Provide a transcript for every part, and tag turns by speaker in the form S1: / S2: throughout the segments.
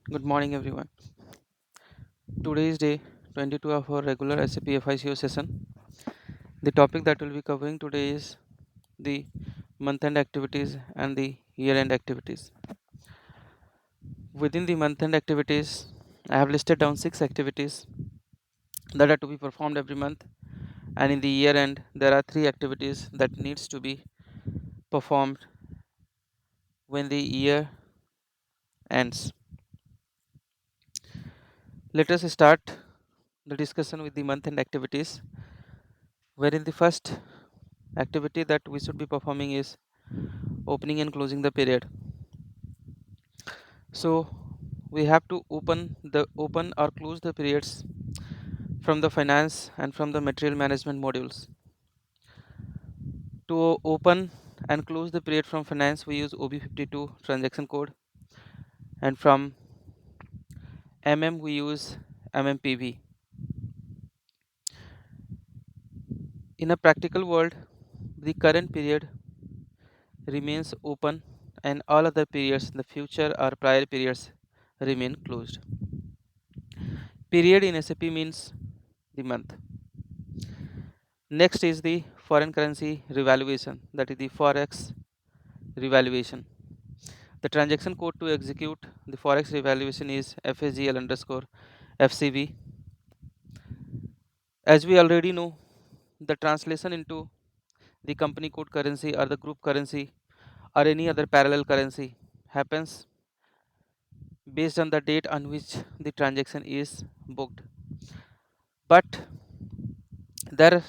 S1: Good morning, everyone. Today is day 22 of our regular SAP FICO session. The topic that we'll be covering today is the month end activities and the year end activities. Within the month end activities, I have listed down 6 activities that are to be performed every month, and in the year end, there are 3 activities that needs to be performed when the year ends. Let us start the discussion with the month end activities, wherein the first activity that we should be performing is opening and closing the period. So we have to open or close the periods from the finance and from the material management modules. To open and close the period from finance, we use OB52 transaction code, and from we use MMPV. In a practical world, the current period remains open and all other periods in the future or prior periods remain closed. Period in SAP means the month. Next is the foreign currency revaluation, that is the forex revaluation. The transaction code to execute the forex revaluation is FAGL underscore FCV. As we already know, the translation into the company code currency or the group currency or any other parallel currency happens based on the date on which the transaction is booked. But there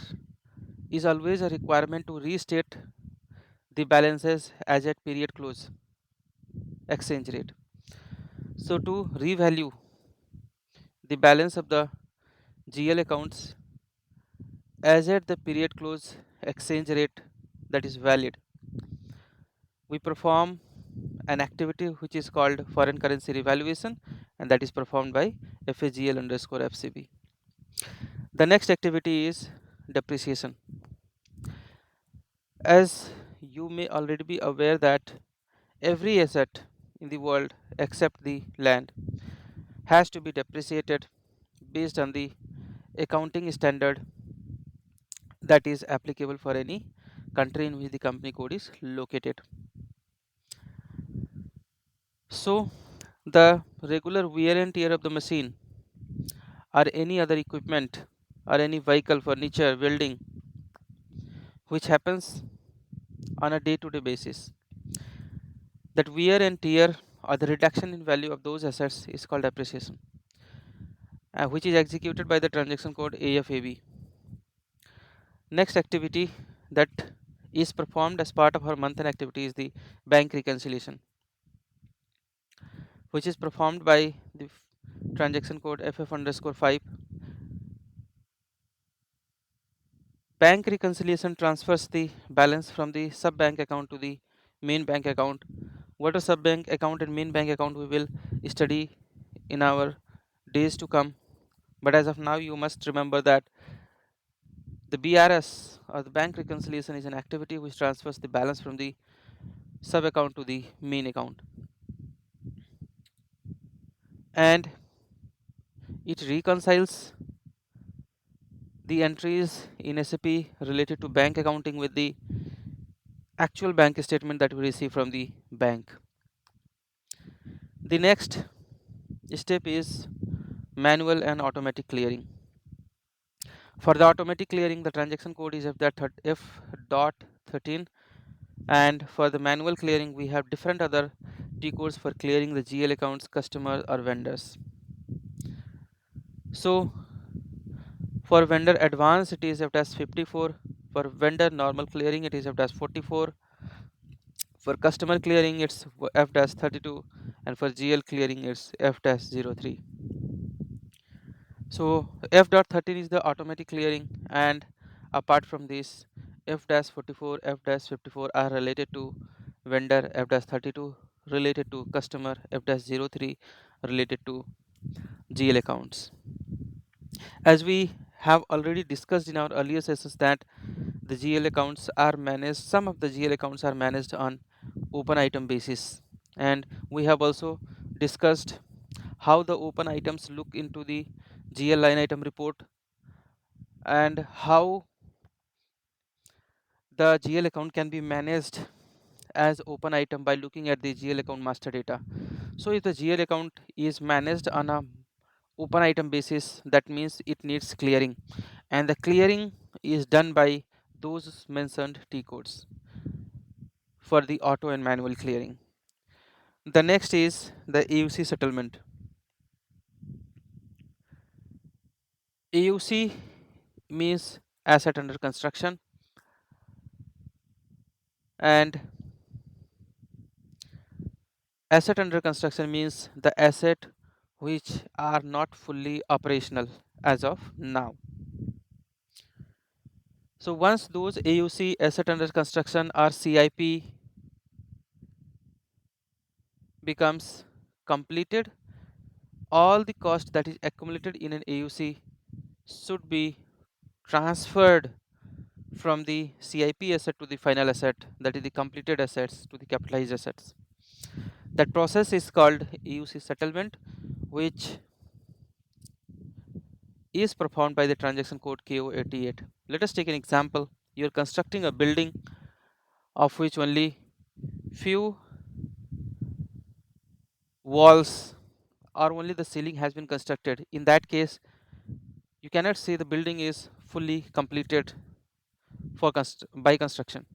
S1: is always a requirement to restate the balances as at period close exchange rate. So to revalue the balance of the GL accounts as at the period close exchange rate that is valid, we perform an activity which is called foreign currency revaluation, and that is performed by FAGL underscore FCB. The next activity is depreciation. As you may already be aware that every asset in the world except the land has to be depreciated based on the accounting standard that is applicable for any country in which the company code is located. So the regular wear and tear of the machine or any other equipment or any vehicle, furniture, building which happens on a day-to-day basis, that wear and tear or the reduction in value of those assets is called depreciation, which is executed by the transaction code AFAB. Next activity that is performed as part of our month end activity is the bank reconciliation, which is performed by the transaction code FF underscore 5. Bank reconciliation transfers the balance from the sub bank account to the main bank account. What a sub bank account and main bank account we will study in our days to come. But as of now, you must remember that the BRS or the bank reconciliation is an activity which transfers the balance from the sub account to the main account, and it reconciles the entries in SAP related to bank accounting with the actual bank statement that we receive from the bank. The next step is manual and automatic clearing. For the automatic clearing, the transaction code is F.13, and for the manual clearing, we have different other T codes for clearing the GL accounts, customers, or vendors. So, for vendor advance, it is F-54. For vendor normal clearing, it is F-44. For customer clearing, it's F-32, and for GL clearing, it's F-03. So F.13 is the automatic clearing, and apart from this, F-44, F-54 are related to vendor, F-32 related to customer, F-03 related to GL accounts. As we have already discussed in our earlier sessions that the GL accounts are managed, some of the GL accounts are managed on open item basis, and we have also discussed how the open items look into the GL line item report, and how the GL account can be managed as open item by looking at the GL account master data. So if the GL account is managed on a open item basis, that means it needs clearing, and the clearing is done by those mentioned T codes for the auto and manual clearing. The next is the AUC settlement. AUC means asset under construction, and asset under construction means the asset which are not fully operational as of now. So once those AUC asset under construction or CIP becomes completed, all the cost that is accumulated in an AUC should be transferred from the CIP asset to the final asset, that is the completed assets to the capitalized assets. That process is called AUC settlement, which is performed by the transaction code KO88. Let us take an example. You are constructing a building of which only few walls or only the ceiling has been constructed. In that case, you cannot say the building is fully completed by construction.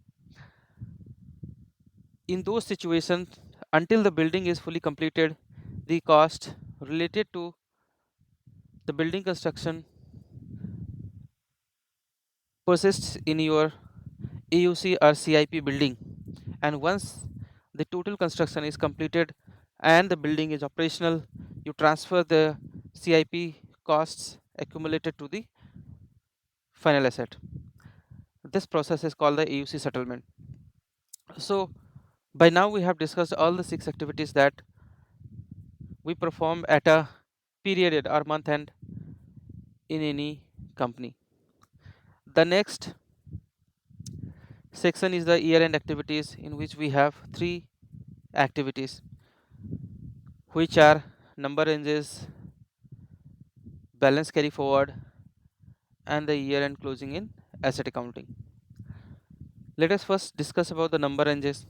S1: In those situations, until the building is fully completed, the cost related to the building construction persists in your AUC or CIP building, and once the total construction is completed and the building is operational, you transfer the CIP costs accumulated to the final asset. This process is called the AUC settlement. So by now we have discussed all the 6 activities that we perform at a period or month end in any company. The next section is the year end activities, in which we have 3 activities, which are number ranges, balance carry forward, and the year end closing in asset accounting. Let us first discuss about the number ranges.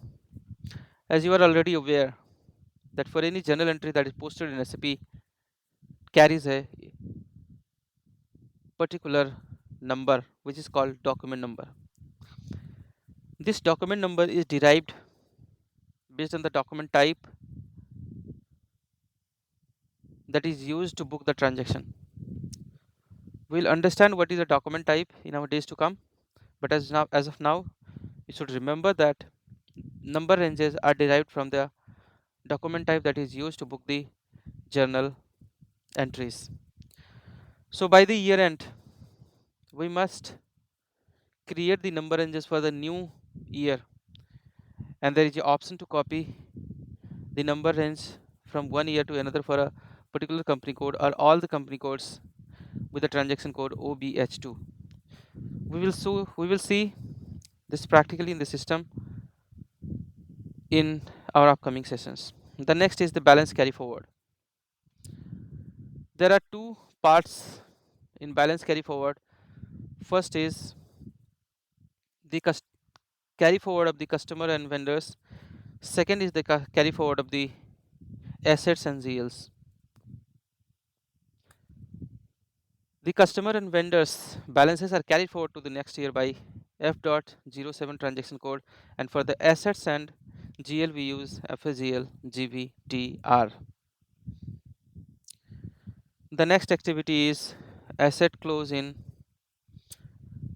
S1: As you are already aware that for any journal entry that is posted in SAP carries a particular number which is called document number. This document number is derived based on the document type that is used to book the transaction. We'll understand what is a document type in our days to come, but as of now, you should remember that number ranges are derived from the document type that is used to book the journal entries. So by the year end, we must create the number ranges for the new year, and there is the option to copy the number range from one year to another for a particular company code or all the company codes with the transaction code OBH2. We will see this practically in the system in our upcoming sessions. The next is the balance carry forward. There are 2 parts in balance carry forward. First is the carry forward of the customer and vendors. Second is the carry forward of the assets and GLs. The customer and vendors balances are carried forward to the next year by F.07 transaction code, and for the assets and GL we use FSGL GVTR. The next activity is asset close in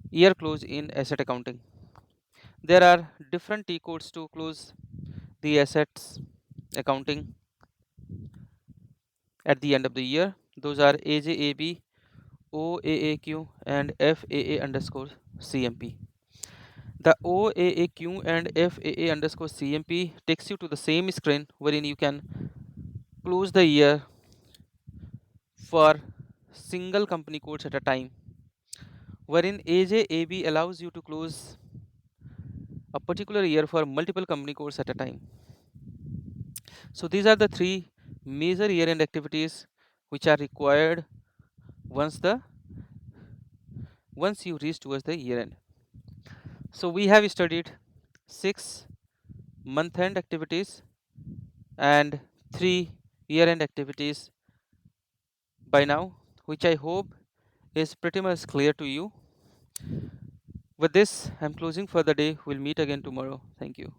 S1: year close in asset accounting. There are different T codes to close the assets accounting at the end of the year. Those are AJAB, OAAQ, and FAA underscore CMP. The OAAQ and FAA underscore CMP takes you to the same screen wherein you can close the year for single company codes at a time, wherein AJAB allows you to close a particular year for multiple company codes at a time. So these are the 3 major year end activities which are required once you reach towards the year end. So we have studied 6 month end activities and 3 year end activities by now, which I hope is pretty much clear to you. With this, I'm closing for the day. We'll meet again tomorrow. Thank you.